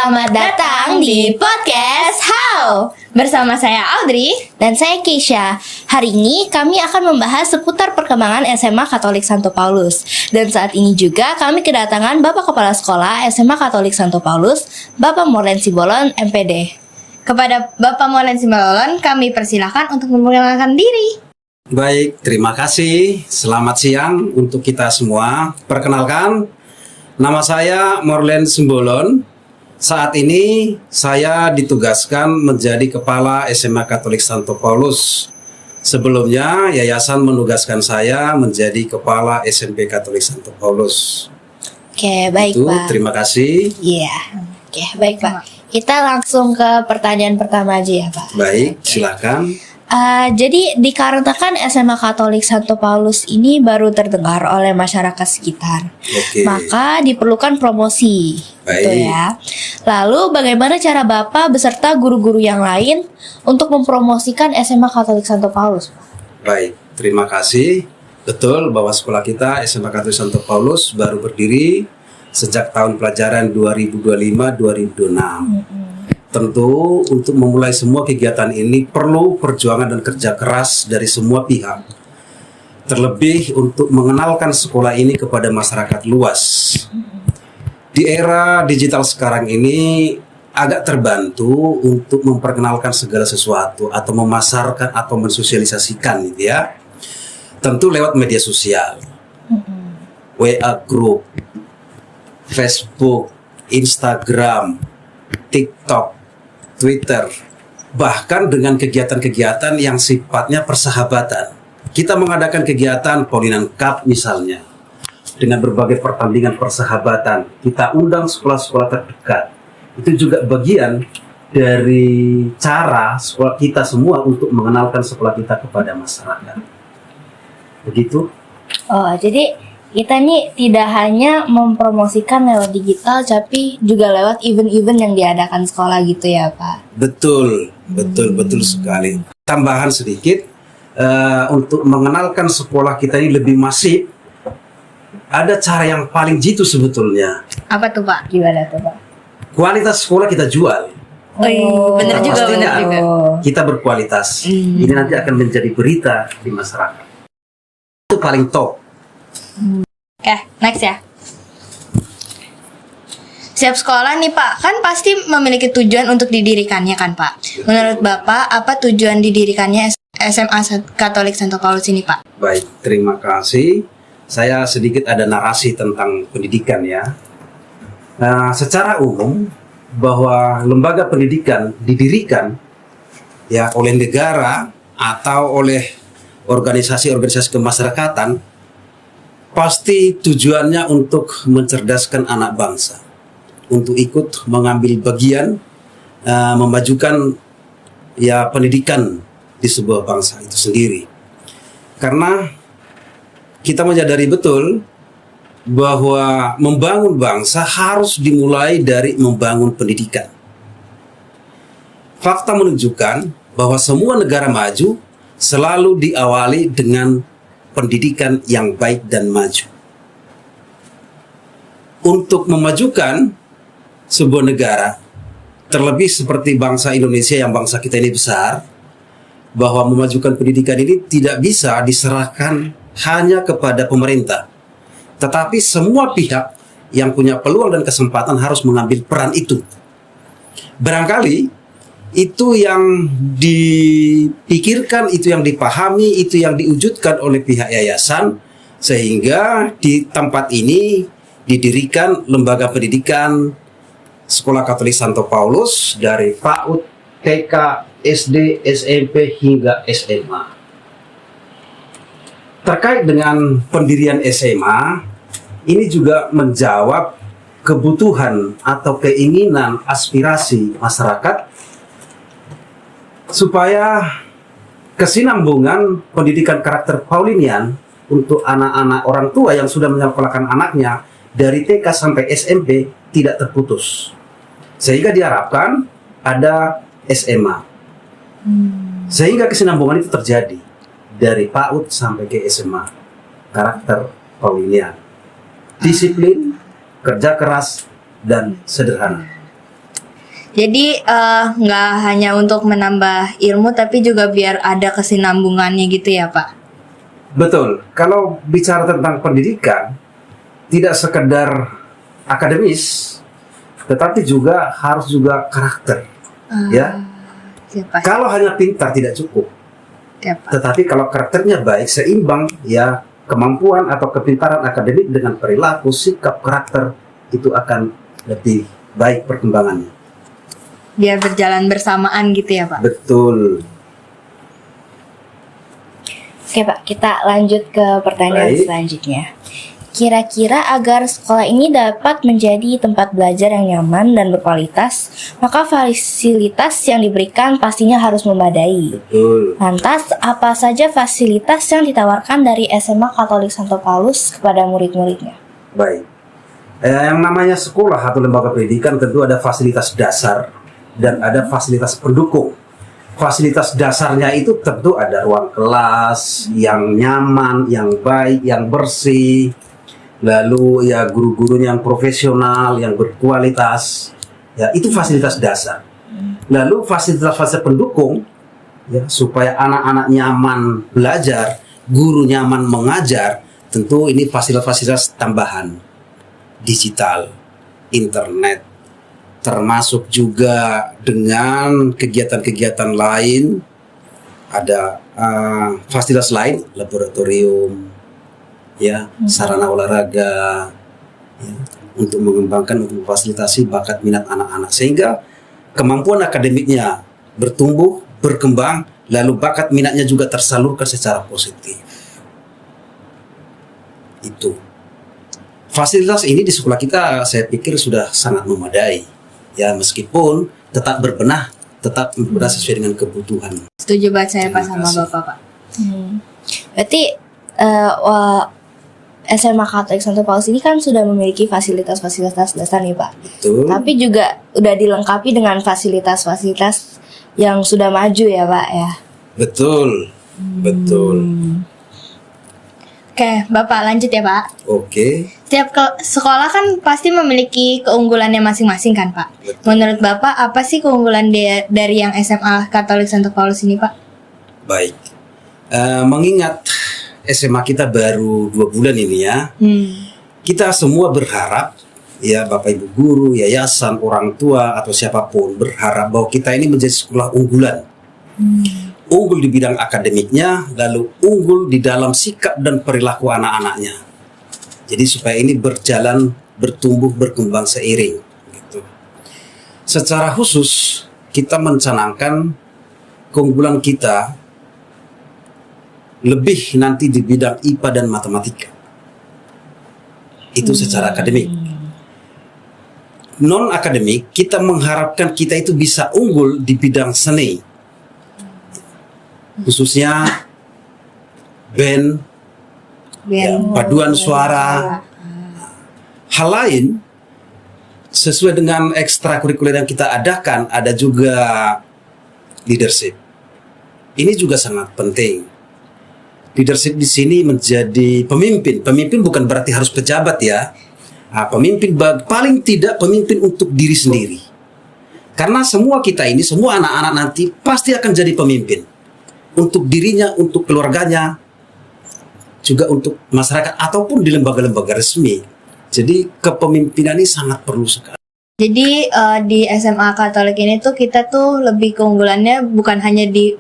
Selamat datang di podcast How bersama saya Audrey Dan saya Keisha. Hari ini kami akan membahas seputar perkembangan SMA Katolik Santo Paulus. Dan saat ini juga kami kedatangan Bapak Kepala Sekolah SMA Katolik Santo Paulus, Bapak Morlen Simbolon, MPD. Kepada Bapak Morlen Simbolon, kami persilahkan untuk memperkenalkan diri. Baik, terima kasih. Selamat siang untuk kita semua. Perkenalkan, nama saya Morlen Simbolon. Saat ini saya ditugaskan menjadi Kepala SMA Katolik Santo Paulus. Sebelumnya yayasan menugaskan saya menjadi Kepala SMP Katolik Santo Paulus. Oke, baik Itu, Pak. terima kasih. Iya. Oke, baik Pak. Kita langsung ke pertanyaan pertama aja ya Pak. Baik, silakan. Jadi dikarenakan SMA Katolik Santo Paulus ini baru terdengar oleh masyarakat sekitar, Oke. maka diperlukan promosi, gitu Baik. ya. Lalu bagaimana cara Bapak beserta guru-guru yang lain untuk mempromosikan SMA Katolik Santo Paulus? Baik, terima kasih. Betul bahwa sekolah kita SMA Katolik Santo Paulus baru berdiri sejak tahun pelajaran 2025-2026. Tentu untuk memulai semua kegiatan ini perlu perjuangan dan kerja keras dari semua pihak. Terlebih untuk mengenalkan sekolah ini kepada masyarakat luas. Di era digital sekarang ini agak terbantu untuk memperkenalkan segala sesuatu atau memasarkan atau mensosialisasikan gitu ya. Tentu lewat media sosial. WA group, Facebook, Instagram, TikTok, Twitter, bahkan dengan kegiatan-kegiatan yang sifatnya persahabatan. Kita mengadakan kegiatan Paulinan Cup misalnya, dengan berbagai pertandingan persahabatan. Kita undang sekolah-sekolah terdekat. Itu juga bagian dari cara sekolah kita semua untuk mengenalkan sekolah kita kepada masyarakat. Begitu? Oh, jadi kita nih tidak hanya mempromosikan lewat digital, tapi juga lewat event-event yang diadakan sekolah gitu ya Pak? Betul sekali. Tambahan sedikit, untuk mengenalkan sekolah kita ini lebih masif, ada cara yang paling jitu sebetulnya. Apa tuh Pak? Gimana tuh Pak? Kualitas sekolah kita jual. Bener juga, Pastinya bener juga. kita berkualitas. Ini nanti akan menjadi berita di masyarakat. Itu paling top. Oke, next ya. Setiap sekolah nih Pak, kan pasti memiliki tujuan untuk didirikannya kan Pak. Menurut Bapak, apa tujuan didirikannya SMA Katolik Santo Paulus ini Pak? Baik, terima kasih. Saya sedikit ada narasi tentang pendidikan ya. Nah, secara umum bahwa lembaga pendidikan didirikan ya oleh negara atau oleh organisasi-organisasi kemasyarakatan, pasti tujuannya untuk mencerdaskan anak bangsa, untuk ikut mengambil bagian memajukan ya pendidikan di sebuah bangsa itu sendiri. Karena kita menyadari betul bahwa membangun bangsa harus dimulai dari membangun pendidikan. Fakta menunjukkan bahwa semua negara maju selalu diawali dengan pendidikan yang baik dan maju. Untuk memajukan sebuah negara, terlebih seperti bangsa Indonesia yang bangsa kita ini besar, bahwa memajukan pendidikan ini tidak bisa diserahkan hanya kepada pemerintah, tetapi semua pihak yang punya peluang dan kesempatan harus mengambil peran itu. Barangkali itu yang dipikirkan, itu yang dipahami, itu yang diwujudkan oleh pihak yayasan, sehingga di tempat ini didirikan lembaga pendidikan Sekolah Katolik Santo Paulus dari PAUD, TK, SD, SMP hingga SMA. Terkait dengan pendirian SMA, ini juga menjawab kebutuhan atau keinginan aspirasi masyarakat supaya kesinambungan pendidikan karakter Paulinian untuk anak-anak orang tua yang sudah menyekolahkan anaknya dari TK sampai SMP tidak terputus. Sehingga diharapkan ada SMA. Sehingga kesinambungan itu terjadi dari PAUD sampai ke SMA. Karakter Paulinian. Disiplin, kerja keras, dan sederhana. Jadi nggak hanya untuk menambah ilmu tapi juga biar ada kesinambungannya gitu ya Pak. Betul. Kalau bicara tentang pendidikan, tidak sekedar akademis, tetapi juga harus juga karakter. Ya. Siapa? Kalau hanya pintar tidak cukup. Siapa? Tetapi kalau karakternya baik, seimbang, ya kemampuan atau kepintaran akademik dengan perilaku, sikap, karakter itu akan lebih baik perkembangannya. Biar berjalan bersamaan gitu ya Pak. Betul. Oke Pak, kita lanjut ke pertanyaan Baik. selanjutnya. Kira-kira agar sekolah ini dapat menjadi tempat belajar yang nyaman dan berkualitas, maka fasilitas yang diberikan pastinya harus memadai. Betul. Lantas, apa saja fasilitas yang ditawarkan dari SMA Katolik Santo Paulus kepada murid-muridnya? Baik. Yang namanya sekolah atau lembaga pendidikan tentu ada fasilitas dasar dan ada fasilitas pendukung. Fasilitas dasarnya itu tentu ada ruang kelas yang nyaman, yang baik, yang bersih. Lalu ya guru-guru yang profesional, yang berkualitas. Ya, itu fasilitas dasar. Lalu fasilitas-fasilitas pendukung ya supaya anak-anak nyaman belajar, guru nyaman mengajar, tentu ini fasilitas-fasilitas tambahan. Digital, internet, termasuk juga dengan kegiatan-kegiatan lain, ada fasilitas lain, laboratorium, ya, sarana olahraga, ya, untuk mengembangkan, untuk memfasilitasi bakat minat anak-anak sehingga kemampuan akademiknya bertumbuh, berkembang, lalu bakat minatnya juga tersalurkan secara positif. Itu. Fasilitas ini di sekolah kita saya pikir sudah sangat memadai. Ya, meskipun tetap berbenah sesuai dengan kebutuhan. Setuju banget saya Pak Terima sama kasih. Bapak Pak. Berarti SMA Katolik Santo Paulus ini kan sudah memiliki fasilitas-fasilitas dasar nih Pak. Betul. Tapi juga udah dilengkapi dengan fasilitas-fasilitas yang sudah maju ya Pak ya. Betul. Betul. Oke, Bapak lanjut ya Pak. Oke. Setiap sekolah kan pasti memiliki keunggulannya masing-masing kan Pak. Betul. Menurut Bapak apa sih keunggulan dari yang SMA Katolik Santo Paulus ini Pak? Baik. Mengingat SMA kita baru 2 bulan ini ya, kita semua berharap ya Bapak Ibu guru, yayasan, orang tua atau siapapun berharap bahwa kita ini menjadi sekolah unggulan. Unggul di bidang akademiknya, lalu unggul di dalam sikap dan perilaku anak-anaknya. Jadi supaya ini berjalan, bertumbuh, berkembang seiring. Gitu. Secara khusus, kita mencanangkan keunggulan kita lebih nanti di bidang IPA dan matematika. Itu secara akademik. Non-akademik, kita mengharapkan kita itu bisa unggul di bidang seni. Khususnya band, ya, paduan suara. Hal lain sesuai dengan ekstrakurikuler yang kita adakan, ada juga leadership. Ini juga sangat penting. Leadership di sini menjadi pemimpin. Pemimpin bukan berarti harus pejabat ya. Pemimpin paling tidak pemimpin untuk diri sendiri. Karena semua kita ini, semua anak-anak nanti pasti akan jadi pemimpin. Untuk dirinya, untuk keluarganya, juga untuk masyarakat ataupun di lembaga-lembaga resmi. Jadi kepemimpinan ini sangat perlu sekali. Jadi di SMA Katolik ini tuh kita tuh lebih keunggulannya bukan hanya di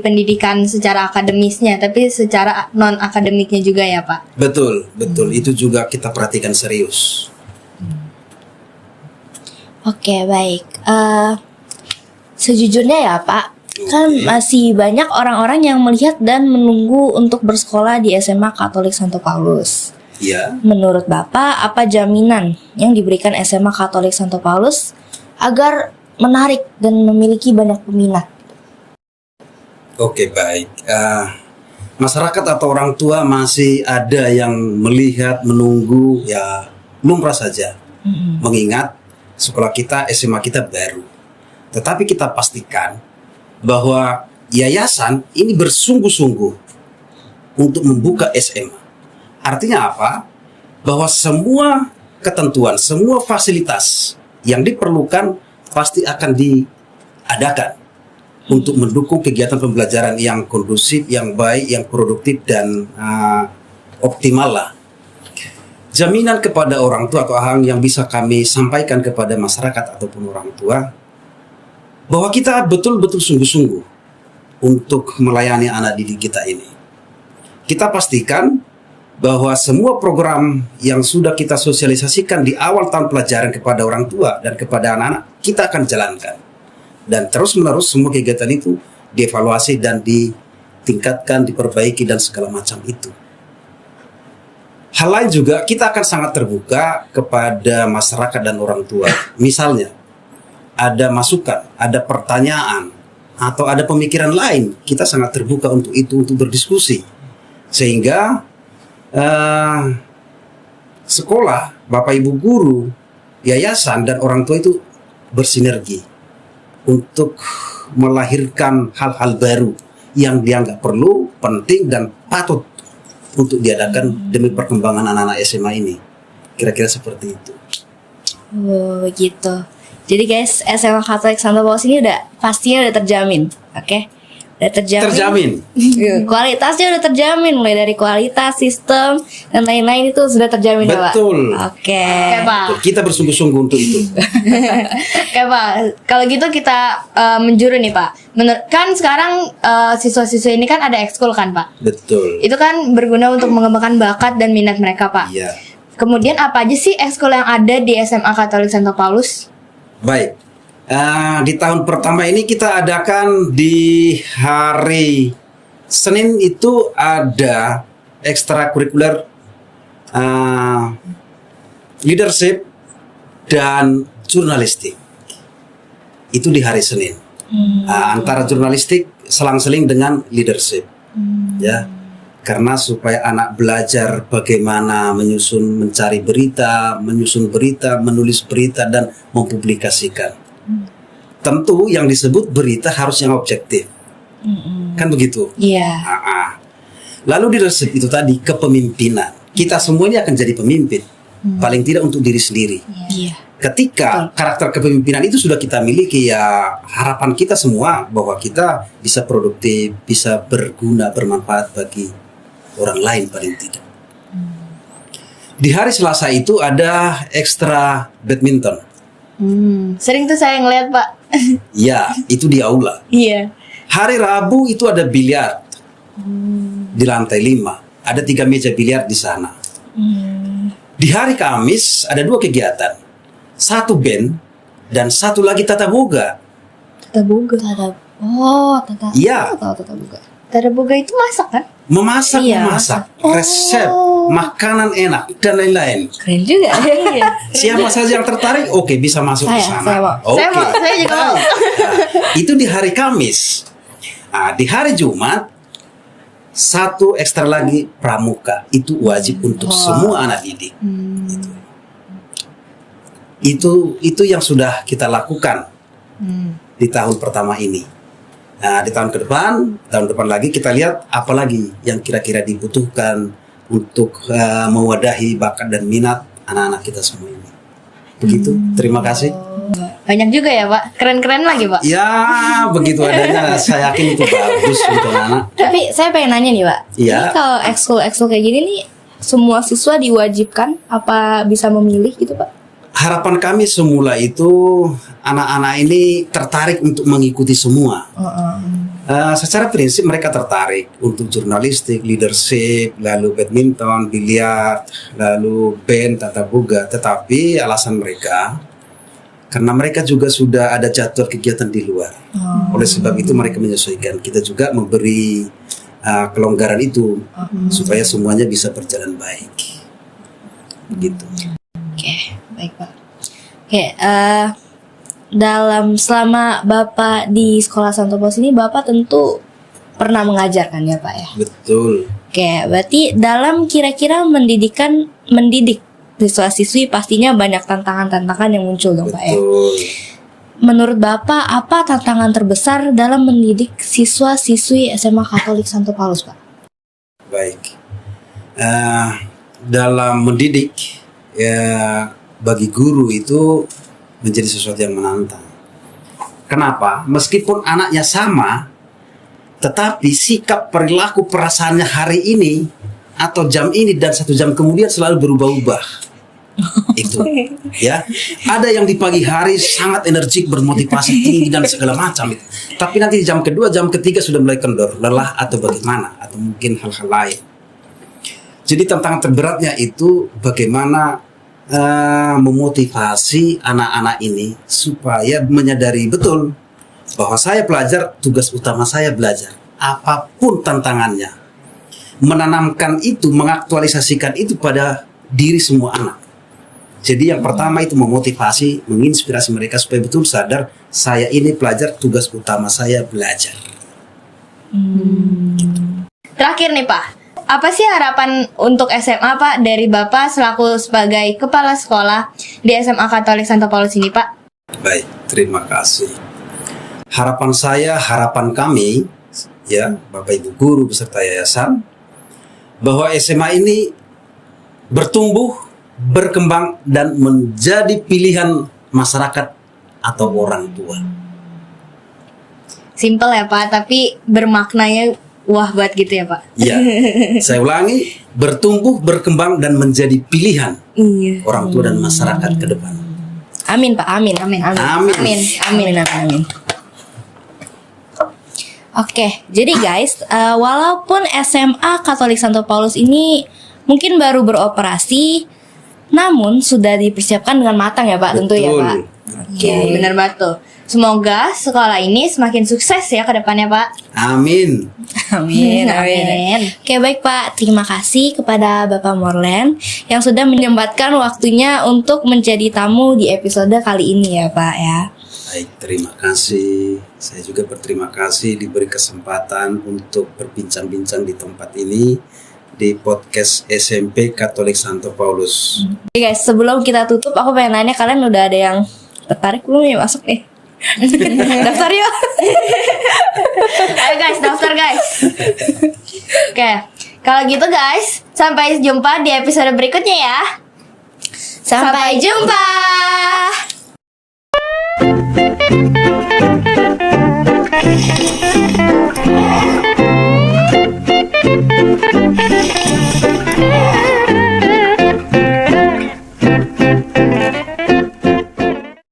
pendidikan secara akademisnya, tapi secara non akademiknya juga ya Pak. Betul, betul. Itu juga kita perhatikan serius. Oke, baik. Sejujurnya ya Pak, kan masih banyak orang-orang yang melihat dan menunggu untuk bersekolah di SMA Katolik Santo Paulus. Ya. Menurut Bapak, apa jaminan yang diberikan SMA Katolik Santo Paulus agar menarik dan memiliki banyak peminat? Oke, baik. Masyarakat atau orang tua masih ada yang melihat, menunggu, ya lumrah saja. Mengingat sekolah kita, SMA kita baru. Tetapi kita pastikan bahwa yayasan ini bersungguh-sungguh untuk membuka SMA. Artinya apa? Bahwa semua ketentuan, semua fasilitas yang diperlukan pasti akan diadakan untuk mendukung kegiatan pembelajaran yang kondusif, yang baik, yang produktif dan optimal lah. Jaminan kepada orang tua atau hal yang bisa kami sampaikan kepada masyarakat ataupun orang tua bahwa kita betul-betul sungguh-sungguh untuk melayani anak didik kita ini. Kita pastikan bahwa semua program yang sudah kita sosialisasikan di awal tahun pelajaran kepada orang tua dan kepada anak-anak, kita akan jalankan. Dan terus-menerus semua kegiatan itu dievaluasi dan ditingkatkan, diperbaiki dan segala macam itu. Hal lain juga, kita akan sangat terbuka kepada masyarakat dan orang tua. Misalnya, ada masukan, ada pertanyaan, atau ada pemikiran lain, kita sangat terbuka untuk itu, untuk berdiskusi. Sehingga sekolah, Bapak Ibu guru, yayasan, dan orang tua itu bersinergi untuk melahirkan hal-hal baru yang dianggap perlu, penting, dan patut untuk diadakan demi perkembangan anak-anak SMA ini. Kira-kira seperti itu. Oh, begitu. Jadi guys, SMA Katolik Santo Paulus ini pastinya udah terjamin, oke? Udah terjamin. Terjamin. Kualitasnya udah terjamin, mulai dari kualitas, sistem, dan lain-lain itu sudah terjamin ya, Pak? Betul. Oke. Oke, Pak. Kita bersungguh-sungguh untuk itu. Oke, Pak. Kalau gitu kita menjuru nih, Pak. Kan sekarang siswa-siswa ini kan ada ekskul kan, Pak? Betul. Itu kan berguna untuk mengembangkan bakat dan minat mereka, Pak. Iya. Kemudian apa aja sih ekskul yang ada di SMA Katolik Santo Paulus? Baik. Di tahun pertama ini kita adakan di hari Senin itu ada ekstrakurikuler leadership dan jurnalistik. Itu di hari Senin. Antara jurnalistik selang-seling dengan leadership. Ya. Karena supaya anak belajar bagaimana mencari berita, menyusun berita, menulis berita, dan mempublikasikan. Tentu yang disebut berita harus yang objektif. Kan begitu? Iya. Lalu leadership itu tadi kepemimpinan. Kita semuanya akan jadi pemimpin. Paling tidak untuk diri sendiri. Iya. Ketika karakter kepemimpinan itu sudah kita miliki, ya harapan kita semua bahwa kita bisa produktif, bisa berguna, bermanfaat bagi orang lain paling tidak. Di hari Selasa itu ada ekstra badminton. Sering tuh saya ngeliat, Pak. Ya, itu di aula. Iya. Hari Rabu itu ada biliar di lantai 5. Ada 3 meja biliar di sana. Di hari Kamis ada 2 kegiatan. 1 band dan 1 lagi tata boga. Tata boga. Iya. Tahu tata boga. Tata boga itu masak kan? Memasak, Iya, memasak, resep, makanan enak dan lain-lain. Keren juga. Iya. Siapa saja yang tertarik, oke, bisa masuk ke sana. saya mau. Oke. Saya juga mau. Nah, itu di hari Kamis. Di hari Jumat 1 ekstra lagi pramuka. Itu wajib untuk semua anak didik. Itu yang sudah kita lakukan di tahun pertama ini. Nah, di tahun depan lagi kita lihat apa lagi yang kira-kira dibutuhkan untuk mewadahi bakat dan minat anak-anak kita semua ini. Begitu. Terima kasih. Banyak juga ya, Pak. Keren-keren lagi, Pak. Ya, begitu adanya. Saya yakin itu bagus untuk anak. Tapi saya pengen nanya nih, Pak. Iya. Ini kalau ekskul kayak gini nih, semua siswa diwajibkan apa bisa memilih gitu, Pak? Harapan kami semula itu anak-anak ini tertarik untuk mengikuti semua. Secara prinsip mereka tertarik untuk jurnalistik, leadership, lalu badminton, biliar, lalu band, tata boga. Tetapi alasan mereka karena mereka juga sudah ada jadwal kegiatan di luar. Oleh sebab itu mereka menyesuaikan. Kita juga memberi kelonggaran itu supaya semuanya bisa berjalan baik. Begitu. Oke, baik Pak. Oke, selama Bapak di Sekolah Santo Paulus ini, Bapak tentu pernah mengajarkan ya Pak ya? Betul. Oke, berarti dalam kira-kira mendidik siswa-siswi pastinya banyak tantangan-tantangan yang muncul dong Pak ya? Betul. Menurut Bapak, apa tantangan terbesar dalam mendidik siswa-siswi SMA Katolik Santo Paulus Pak? Baik. Dalam mendidik, ya bagi guru itu menjadi sesuatu yang menantang. Kenapa? Meskipun anaknya sama, tetapi sikap, perilaku, perasaannya hari ini atau jam ini dan 1 jam kemudian selalu berubah-ubah. Itu ya, ada yang di pagi hari sangat energik, bermotivasi tinggi dan segala macam itu, tapi nanti jam kedua, jam ketiga sudah mulai kendor, lelah atau bagaimana, atau mungkin hal-hal lain. Jadi tantangan terberatnya itu bagaimana memotivasi anak-anak ini supaya menyadari betul bahwa saya pelajar, tugas utama saya belajar apapun tantangannya, menanamkan itu, mengaktualisasikan itu pada diri semua anak. Jadi yang pertama itu memotivasi, menginspirasi mereka supaya betul sadar saya ini pelajar, tugas utama saya belajar. Terakhir nih Pak, apa sih harapan untuk SMA Pak dari Bapak selaku sebagai kepala sekolah di SMA Katolik Santo Paulus ini Pak? Baik, terima kasih. Harapan saya, harapan kami, ya Bapak Ibu guru beserta yayasan, bahwa SMA ini bertumbuh, berkembang dan menjadi pilihan masyarakat atau orang tua. Simple ya Pak, tapi bermaknanya wah banget gitu ya Pak. Ya, saya ulangi, bertumbuh, berkembang dan menjadi pilihan Iya. orang tua dan masyarakat ke depan. Amin Pak, amin. Amin. Amin. Oke, jadi guys, walaupun SMA Katolik Santo Paulus ini mungkin baru beroperasi, namun sudah dipersiapkan dengan matang ya Pak, tentu ya Betul. Pak. Oke, benar banget tuh. Semoga sekolah ini semakin sukses ya ke depannya Pak. Amin. Amin. Amin. Oke baik Pak, terima kasih kepada Bapak Morlen yang sudah menyempatkan waktunya untuk menjadi tamu di episode kali ini ya Pak ya. Baik, terima kasih. Saya juga berterima kasih diberi kesempatan untuk berbincang-bincang di tempat ini, di podcast SMP Katolik Santo Paulus. Oke guys, sebelum kita tutup, aku pengen nanya, kalian udah ada yang tertarik belum ya masuk nih? Daftar yuk. Ayo guys, daftar guys. Oke, kalau gitu guys, sampai jumpa di episode berikutnya ya. Sampai jumpa.